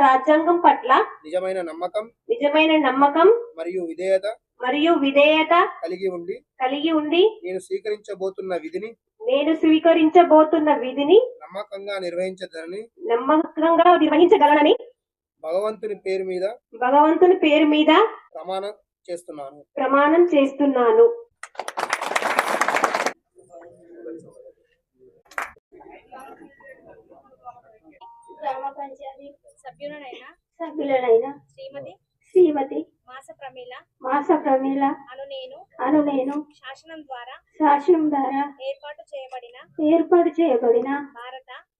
రాజ్యాంగం పట్ల నిజమైన నమ్మకం మరియు విధేయత కలిగి ఉండి నేను స్వీకరించబోతున్న విధిని నమ్మకంగా నిర్వహించగలనని భగవంతుని పేరు మీద ప్రమాణం చేస్తున్నాను. గ్రామ పంచాయతీ సభ్యులైన శ్రీమతి మాస ప్రమీల అను నేను శాసనం ద్వారా ఏర్పాటు చేయబడిన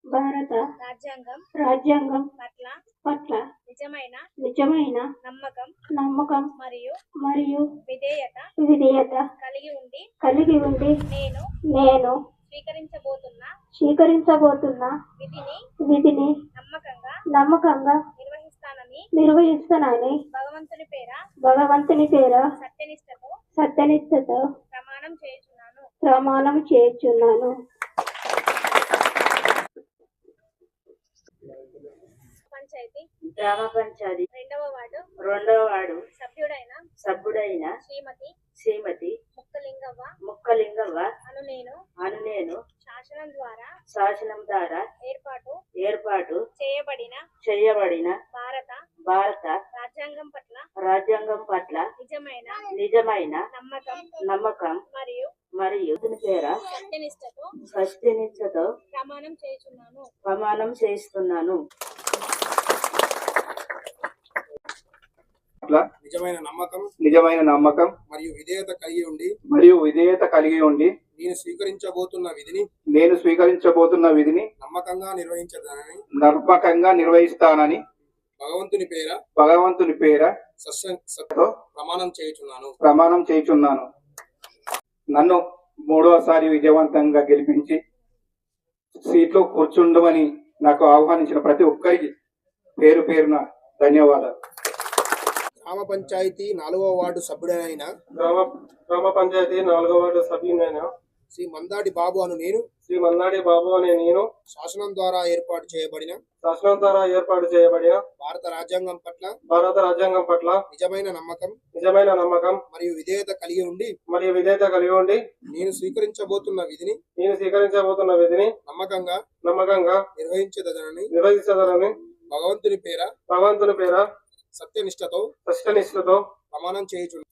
భారత రాజ్యాంగం పట్ల నిజమైన నమ్మకం మరియు విధేయత కలిగి ఉండి నేను స్వీకరించబోతున్న విధిని నమ్మకంగా నిర్వహిస్తానని భగవంతుని పేర సత్యనిష్టతో ప్రమాణం చేయుచున్నాను. గ్రామ పంచాయతీ రెండవ వార్డు సభ్యుడైన శ్రీమతి ముక్కలింగవ్వ అను నేను శాసనం ద్వారా ఏర్పాటు చేయబడిన భారత రాజ్యాంగం పట్ల నిజమైన నమ్మకం మరియు పేర సత్యనిష్టతో ప్రమాణం చేస్తున్నాను. నిజమైన నమ్మకం మరియు విధేయత కలిగి ఉండి నేను స్వీకరించబోతున్న విధిని నమ్మకంగా నిర్వహిస్తానని భగవంతుని పేర ప్రమాణం చేయుచున్నాను. నన్ను మూడవసారి విజయవంతంగా గెలిపించి సీట్లో కూర్చుండమని నాకు ఆహ్వానించిన ప్రతి ఒక్కరికి పేరు పేరున ధన్యవాదాలు. గ్రామ పంచాయతీ 4వ వార్డు సభ్యుడైన శ్రీ మందాటి బాబు అను నేను శాసనం ద్వారా ఏర్పాటు చేయబడిన భారత రాజ్యాంగం పట్ల నిజమైన నమ్మకం మరియు విధేయత కలిగి ఉండి నేను స్వీకరించబోతున్న విధిని నమ్మకంగా నిర్వహించదనని భగవంతుని పేర సత్యనిష్టతో ప్రమాణం చేయుచున్నాను.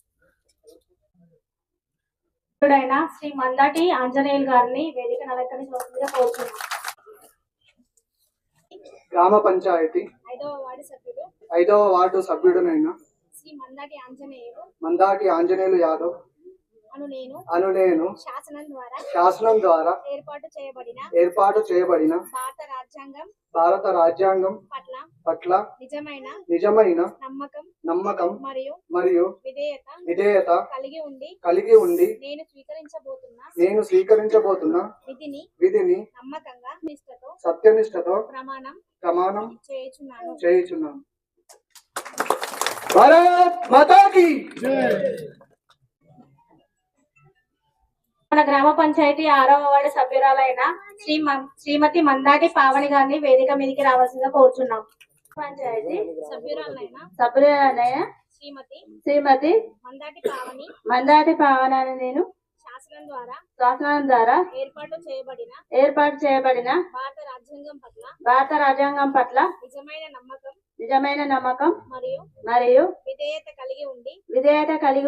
శ్రీ మందాటి ఆంజనేయులు గారిని వేదిక అలంకరించవలసిందిగా కోరుతున్నాను. గ్రామ పంచాయతీ 5వ వార్డు సభ్యుడనైన శ్రీ మందాటి ఆంజనేయులు యాదవ్ అను నేను శాసనం ద్వారా ఏర్పాటు చేయబడిన భారత రాజ్యాంగం పట్ల నిజమైన నమ్మకం మరియు విధేయత కలిగి ఉండి నేను స్వీకరించబోతున్న విధిని సత్యనిష్టతో ప్రమాణం చేయుచున్నాను. భారత్ మాతా కీ జై. మన గ్రామ పంచాయతీ 6వ వార్డు సభ్యురాలైన శ్రీమతి మందాటి పావని గారిని వేదిక మీదకి రావాల్సిందిగా కోరుచున్నాం. పంచాయతీ సభ్యురాలైన శ్రీమతి మందాటి పావని అని నేను శాసనం ద్వారా ఏర్పాటు చేయబడిన భారత రాజ్యాంగం పట్ల నిజమైన నమ్మకం మరియు విధేయత కలిగి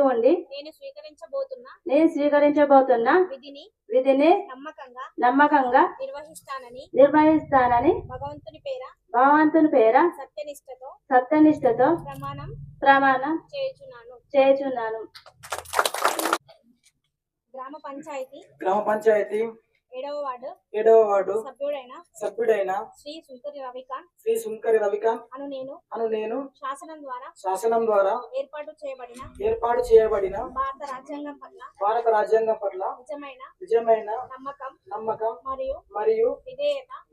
ఉండి నేను స్వీకరించబోతున్న విధిని నమ్మకంగా నిర్వహిస్తానని భగవంతుని పేర సత్యనిష్టతో ప్రమాణం చేయుచున్నాను. గ్రామ పంచాయతీ 7వ వార్డు సభ్యుడైన శ్రీ సుంకరి రవికాంత్ అను నేను శాసనం ద్వారా ఏర్పాటు చేయబడిన భారత రాజ్యాంగం పట్ల నిజమైన నమ్మకం మరియు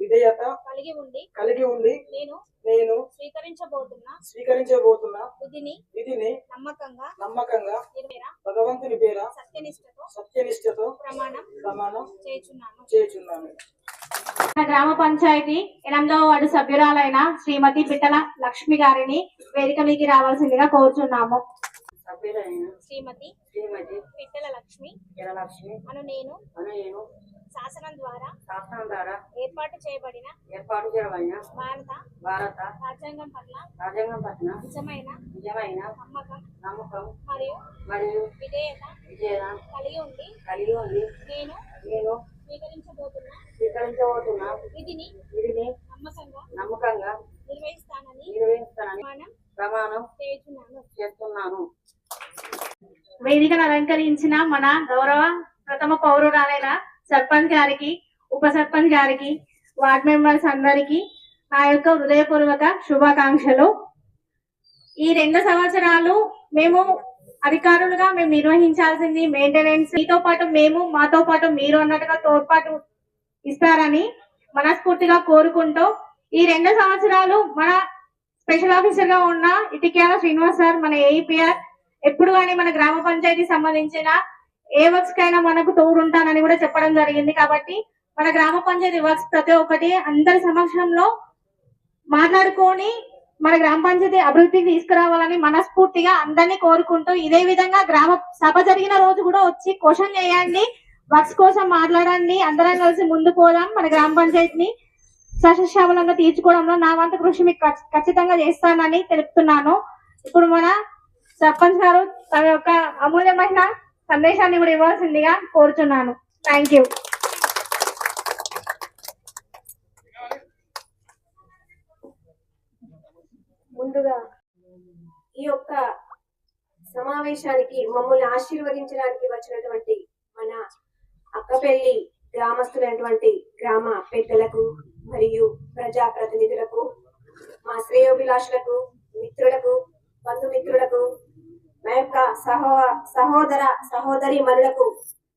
విధేయత కలిగి ఉండి నేను స్వీకరించబోతున్న విధిని నమ్మకంగా భగవంతుని పేర సత్యనిష్టతో ప్రమాణం చేయుచున్నాను. మన గ్రామ పంచాయతీ 8వ వార్డు సభ్యురాలైన శ్రీమతి పిట్టల లక్ష్మి గారిని వేదిక మీదకి రావాల్సిందిగా కోరుచున్నాము. సభ్యులైన శ్రీమతి శ్రీమతి పిట్టల లక్ష్మి వీరలక్ష్మి అను నేను నేను శాసనం ద్వారా శాసనం ద్వారా ఏర్పాటు చేయబడిన భారత రాజ్యాంగం పట్ల నిజమైన నమ్మకం నమ్మకం మరియు విధేయత కలిగి ఉండి నేను నేను స్వీకరించబోతున్న విధిని నమ్మకంగా నిర్వహిస్తానని ప్రమాణం చేస్తున్నాను. వేదికను అలంకరించిన మన గౌరవ ప్రథమ పౌరురాలైన సర్పంచ్ గారికి, ఉప సర్పంచ్ గారికి, వార్డ్ మెంబర్స్ అందరికి నా యొక్క హృదయపూర్వక శుభాకాంక్షలు. ఈ 2 సంవత్సరాలు మేము అధికారులుగా నిర్వహించాల్సింది మెయింటెనెన్స్. మీతో పాటు మాతో పాటు మీరు అన్నట్టుగా తోడ్పాటు ఇస్తారని మనస్ఫూర్తిగా కోరుకుంటూ ఈ 2 సంవత్సరాలు మన స్పెషల్ ఆఫీసర్ గా ఉన్న ఇటిక్యాల శ్రీనివాస్ సార్, మన ఏఈపీఆర్ ఎప్పుడు కానీ మన గ్రామ పంచాయతీ సంబంధించిన ఏ వర్క్స్ కైనా మనకు తోడుంటానని కూడా చెప్పడం జరిగింది. కాబట్టి మన గ్రామ పంచాయతీ వర్క్స్ ప్రతి ఒక్కటి అందరి సమక్షంలో మాట్లాడుకొని మన గ్రామ పంచాయతీ అభివృద్ధికి తీసుకురావాలని మనస్ఫూర్తిగా అందరినీ కోరుకుంటూ, ఇదే విధంగా గ్రామ సభ జరిగిన రోజు కూడా వచ్చి క్వశ్చన్ చేయండి, వర్క్స్ కోసం మాట్లాడండి, అందరం కలిసి ముందుకు పోదాం. మన గ్రామ పంచాయతీని సశస్యామలంగా తీర్చుకోవడంలో నా వంతు కృషి మీకు ఖచ్చితంగా చేస్తానని తెలుపుతున్నాను. ఇప్పుడు మన సర్పంచ్ గారు తమ యొక్క అమూల్యమైన సందేశాన్ని కూడా ఇవ్వాల్సిందిగా కోరుచున్నాను. Thank you. ముందుగా ఈ యొక్క సమావేశానికి మమ్మల్ని ఆశీర్వదించడానికి వచ్చినటువంటి మన అక్కపల్లి గ్రామస్తులైనటువంటి గ్రామ పెద్దలకు మరియు ప్రజా ప్రతినిధులకు, మా శ్రేయోభిలాషులకు, మిత్రులకు, బంధుమిత్రులకు, మా యొక్క సహోదర సహోదరి మనులకు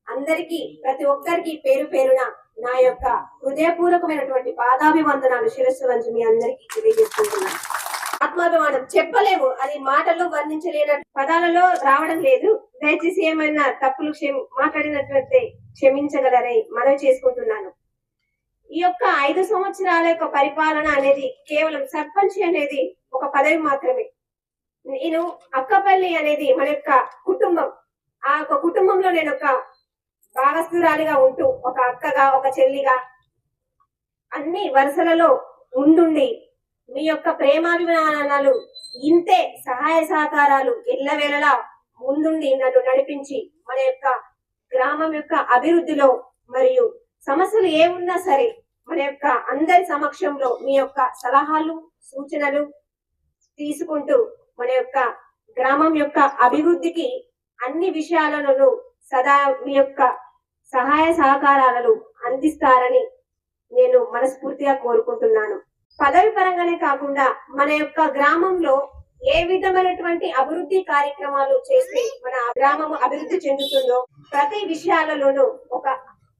అందరికీ, ప్రతి ఒక్కరికి పేరు పేరున నా యొక్క హృదయపూర్వకమైనటువంటి పాదాభివందనాలు శిరస్సు వంచి మీ అందరికీ తెలియజేసుకుంటున్నాను. ఆత్మాభిమానం చెప్పలేము, అది మాటల్లో వర్ణించలేన పదాలలో రావడం లేదు. దయచేసి ఏమైనా తప్పులు మాట్లాడినట్లయితే క్షమించగలరని మనవి చేసుకుంటున్నాను. ఈ యొక్క 5 సంవత్సరాల యొక్క పరిపాలన అనేది కేవలం సర్పంచ్ అనేది ఒక పదవి మాత్రమే. నేను అక్కపల్లి అనేది మన యొక్క కుటుంబం. ఆ యొక్క కుటుంబంలో నేను ఒక భాగస్థురాలిగా ఉంటూ, ఒక అక్కగా, ఒక చెల్లిగా అన్ని వరుసలలో ముందుండి మీ యొక్క ప్రేమాభిమానాలు, ఇంతే సహాయ సహకారాలు ఎల్లవేళలా ముందుండి నన్ను నడిపించి మన యొక్క గ్రామం యొక్క అభివృద్ధిలో మరియు సమస్యలు ఏమున్నా సరే మన యొక్క అందరి సమక్షంలో మీ యొక్క సలహాలు, సూచనలు తీసుకుంటూ మన యొక్క గ్రామం యొక్క అభివృద్ధికి అన్ని విషయాలను సదా మీ యొక్క సహాయ సహకారాలను అందిస్తారని నేను మనస్ఫూర్తిగా కోరుకుంటున్నాను. పదవి పరంగానే కాకుండా మన యొక్క గ్రామంలో ఏ విధమైనటువంటి అభివృద్ధి కార్యక్రమాలు చేస్తే మన గ్రామం అభివృద్ధి చెందుతుందో ప్రతి విషయాలలోనూ ఒక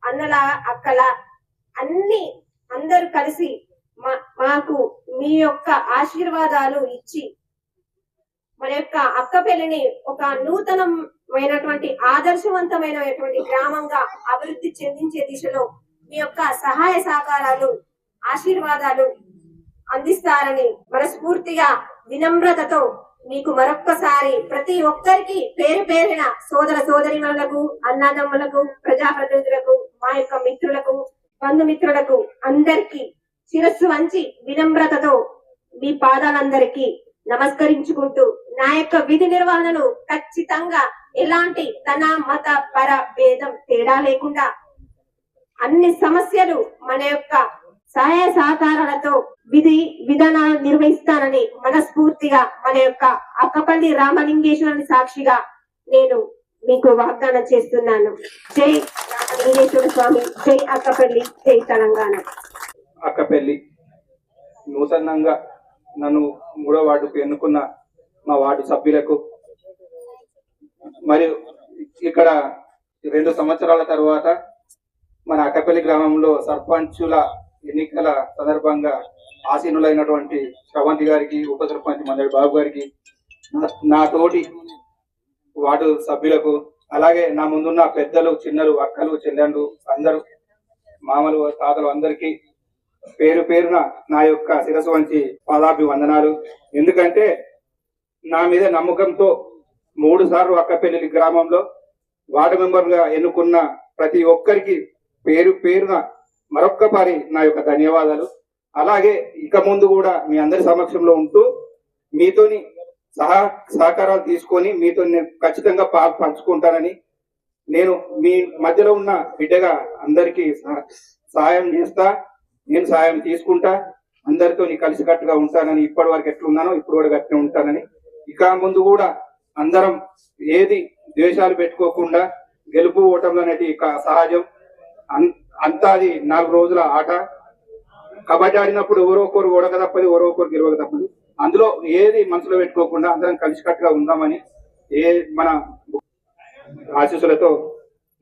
అన్నలా, అక్కలా అందరూ కలిసి మాకు మీ యొక్క ఆశీర్వాదాలు ఇచ్చి మన యొక్క అక్కపల్లిని ఒక నూతనమైనటువంటి ఆదర్శవంతమైనటువంటి గ్రామంగా అభివృద్ధి చెందించే దిశలో మీ యొక్క సహాయ సహకారాలు, ఆశీర్వాదాలు అందిస్తారని మనస్ఫూర్తిగా వినమ్రతతో మీకు మరొక్కసారి ప్రతి ఒక్కరికి పేరు పేరిన సోదర సోదరిమణులకు, అన్నదమ్ములకు, ప్రజాప్రతినిధులకు, మా యొక్క మిత్రులకు, బంధుమిత్రులకు అందరికీ శిరస్సు వంచి వినమ్రతతో మీ పాదాలందరికీ నమస్కరించుకుంటూ నా యొక్క విధి నిర్వహణను ఖచ్చితంగా ఎలాంటి తన మత పర భేదం తేడా లేకుండా అన్ని సమస్యలు మన యొక్క సహాయ సహకారాలతో విధి విధానాలు నిర్వహిస్తానని మనస్ఫూర్తిగా మన యొక్క అక్కపల్లి రామలింగేశ్వరుని సాక్షిగా నేను మీకు వాగ్దానం చేస్తున్నాను. జై రామలింగేశ్వర స్వామి, జై అక్కపల్లి, జై తెలంగాణ. అక్కపల్లి నూతనంగా నన్ను 3వ వార్డుకు ఎన్నుకున్న మా వార్డు సభ్యులకు, మరియు ఇక్కడ 2 సంవత్సరాల తర్వాత మన అక్కపల్లి గ్రామంలో సర్పంచుల ఎన్నికల సందర్భంగా ఆసీనులైనటువంటి శ్రవంతి గారికి, ఉప సర్పంచ్ మందడి బాబు గారికి, నా తోటి వార్డు సభ్యులకు, అలాగే నా ముందున్న పెద్దలు, చిన్నలు, అక్కలు, చెల్లెళ్ళు అందరూ మామలు తాతలు అందరికీ పేరు పేరున నా యొక్క శిరస్సు వంచి పాదాభివందనాలు. ఎందుకంటే నా మీద నమ్మకంతో 3 సార్లు అక్కపెల్లి గ్రామంలో వార్డు మెంబర్గా ఎన్నుకున్న ప్రతి ఒక్కరికి పేరు పేరున మరొక్కసారి నా యొక్క ధన్యవాదాలు. అలాగే ఇక ముందు కూడా మీ అందరి సమక్షంలో ఉంటూ మీతోని సహకారాలు తీసుకొని మీతో నేను ఖచ్చితంగా పంచుకుంటానని, నేను మీ మధ్యలో ఉన్న బిడ్డగా అందరికీ సహాయం చేస్తా, నేను సహాయం తీసుకుంటా, అందరితో కలిసికట్టుగా ఉంటానని, ఇప్పటి వరకు ఎట్లున్నానో ఇప్పుడు కూడా గట్టిగా ఉంటానని, ఇక ముందు కూడా అందరం ఏది ద్వేషాలు పెట్టుకోకుండా గెలుపు ఓటంలో అనేది సహజం. అంతా అది 4 రోజుల ఆట. కబడ్డీ ఆడినప్పుడు ఎవరో ఒకరు ఓడక తప్పదు, ఎవరో ఒకరు గెలవక తప్పదు. అందులో ఏది మనసులో పెట్టుకోకుండా అందరం కలిసికట్టుగా ఉందామని మన ఆశీస్సులతో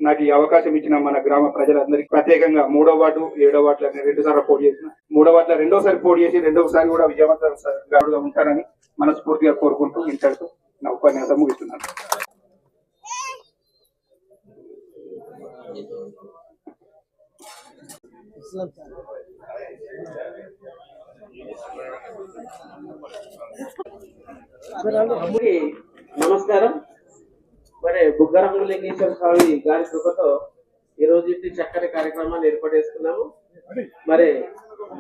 నాకు ఈ అవకాశం ఇచ్చిన మన గ్రామ ప్రజలందరికీ ప్రత్యేకంగా 3వ వార్డు 7వ వార్డులో 2 సార్లు పోటీ చేసిన 3వ వార్డులో 2వసారి పోటీ చేసి 2వసారి కూడా విజయవంతంగా ఉంటానని మనస్ఫూర్తిగా కోరుకుంటూ ఇంతటితో నా ఉపన్యాసం ముగిస్తున్నాను. నమస్కారం. మరి బుగ్గరామలింగేశ్వర స్వామి గారి కృపతో ఈ రోజు ఇంటి చక్కని కార్యక్రమాన్ని ఏర్పాటు చేసుకున్నాము. మరి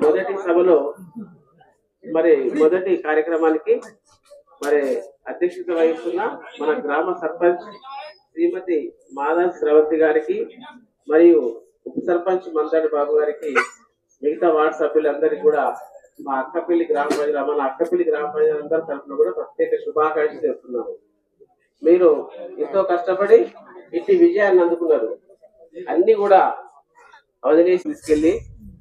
మొదటి సభలో మొదటి కార్యక్రమానికి మరి అధ్యక్షత వహిస్తున్న మన గ్రామ సర్పంచ్ శ్రీమతి మాధవ్ శ్రవంతి గారికి మరియు ఉప సర్పంచ్ మందాడి బాబు గారికి, మిగతా వార్డు సభ్యులందరికీ కూడా మా అక్కపల్లి గ్రామ ప్రజలందరి తరఫున కూడా ప్రత్యేక శుభాకాంక్షలు చేస్తున్నాము. మీరు ఎంతో కష్టపడి ఇట్టి విజయాన్ని అందుకున్నారు. అన్ని కూడా వదిలేసి తీసుకెళ్లి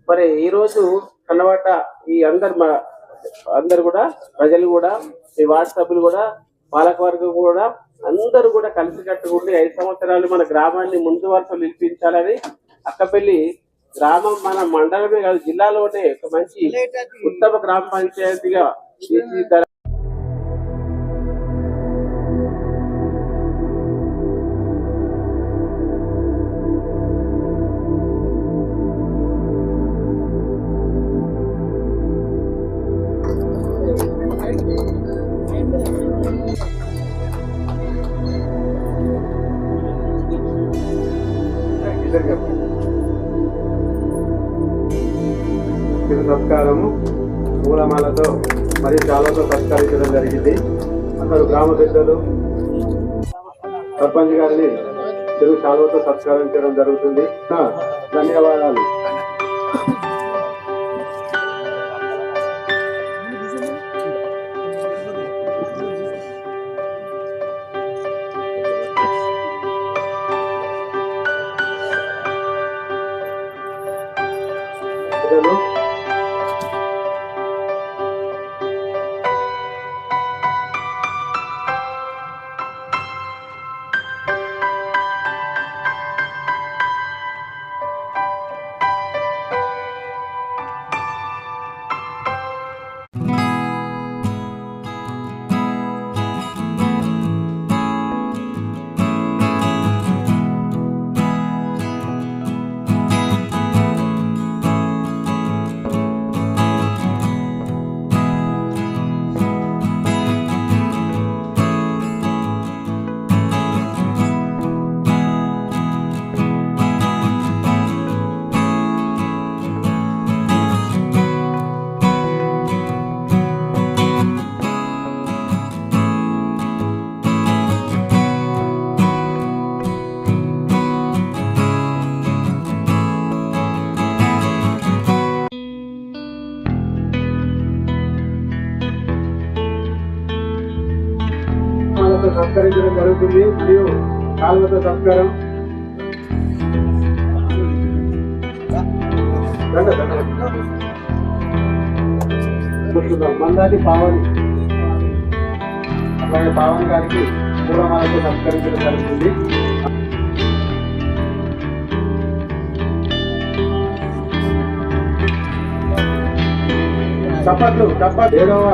మరి ఈ రోజు కన్నవాట ఈ అందరు కూడా ప్రజలు కూడా ఈ వార్డు సభ్యులు కూడా పాలకవర్గం కూడా అందరూ కూడా కలిసికట్టుకుంటే 5 సంవత్సరాలు మన గ్రామాన్ని ముందు వరుస నిలిపించాలని అక్కపల్లి గ్రామం మన మండలమే కాదు జిల్లాలోనే ఒక మంచి ఉత్తమ గ్రామ పంచాయతీగా తీర్చిదిద్దారు. సత్కారము పూలమాలతో మరియు చాలాతో సత్కరించడం జరిగింది. అందరూ గ్రామ పెద్దలు సర్పంచ్ గారిని తెలుగు చాలాతో సత్కరించడం జరుగుతుంది. ధన్యవాదాలు. సత్కరించడం జరుగుతుంది. మరియు కాళ్ళతో సత్కారం మందాటి పావని అలాగే పావని గారికి పూలమాలతో సత్కరించడం జరుగుతుంది. చప్పట్లు 7వ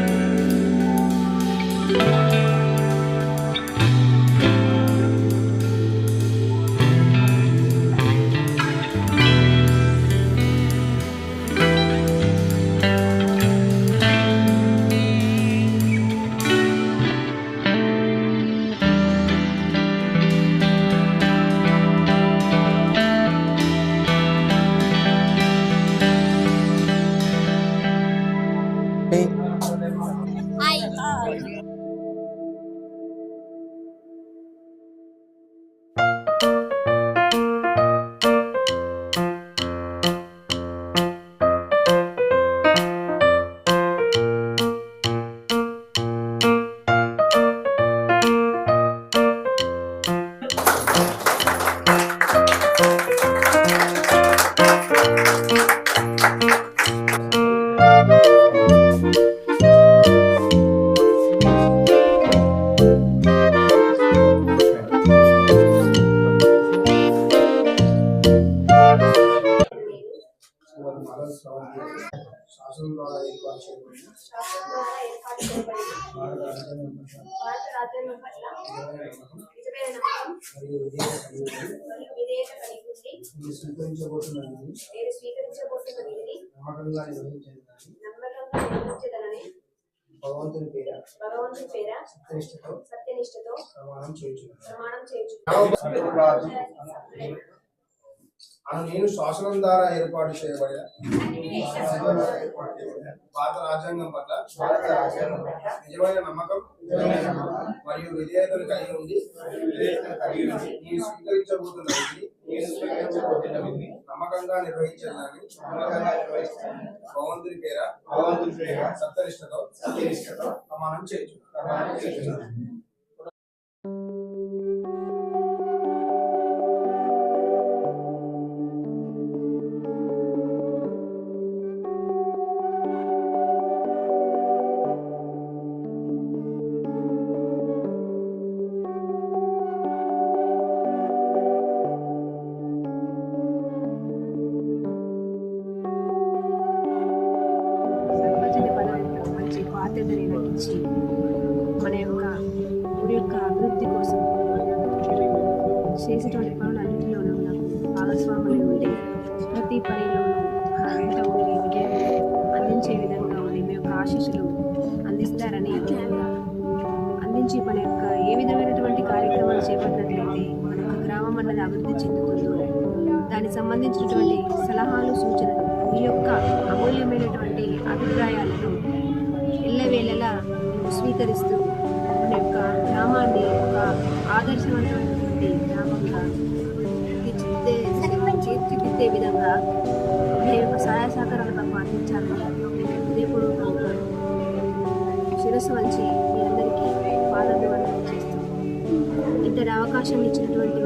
శాసనం ద్వారా ఏర్పాటు చేయబడిన భారత రాజ్యాంగం పట్ల నిజమైన నమ్మకం మరియు విధేయత కలిగి ఉండి నేను స్వీకరించబోతున్న విధిని నమ్మకంగా నిర్వహించదనని భగవంతుని పేర సత్యనిష్టతో ప్రమాణం చేయుచున్నాను. నేను శాసనం ద్వారా ఏర్పాటు చేయబడిన భారత రాజ్యాంగం పట్ల నిజమైన నమ్మకం మరియు విధేయతను కలిగి ఉంది నేను స్వీకరించబోతున్న విధిని నమ్మకంగా నిర్వహించాలని భగవంతుని పేర సత్యనిష్టతో ప్రమాణం చేయుచున్నాను. బాధ్యతని నటించి మన యొక్క ఊరి యొక్క అభివృద్ధి కోసం చేసేటువంటి పనులన్నింటిలోనూ నాకు భాగస్వాములు ఉండి ప్రతి పనిలోనూ వెంట ఉండి అందించే విధంగా ఉండి మీ యొక్క ఆశీస్సులు అందిస్తారని అందించి మన యొక్క ఏ విధమైనటువంటి కార్యక్రమాలు చేపట్టినట్లయితే మన యొక్క గ్రామం అన్నది అభివృద్ధి చెందుతుందో దానికి సంబంధించినటువంటి సలహాలు సూచనలు మీ యొక్క అమూల్యమైనటువంటి అభిప్రాయాలను ఎల్లవేళలా స్వీకరిస్తూ మన యొక్క గ్రామాన్ని ఒక ఆదర్శవంతమైనటువంటి గ్రామంగా తీర్చిదిద్దే విధంగా మీ యొక్క సహాయ సహకారాలు తప్ప అందించాలని హృదయపూర్వకంగా శిరస్సు వంచి మీ అందరికీ పాదాభివందనం చేస్తూ ఇంతటి అవకాశం ఇచ్చినటువంటి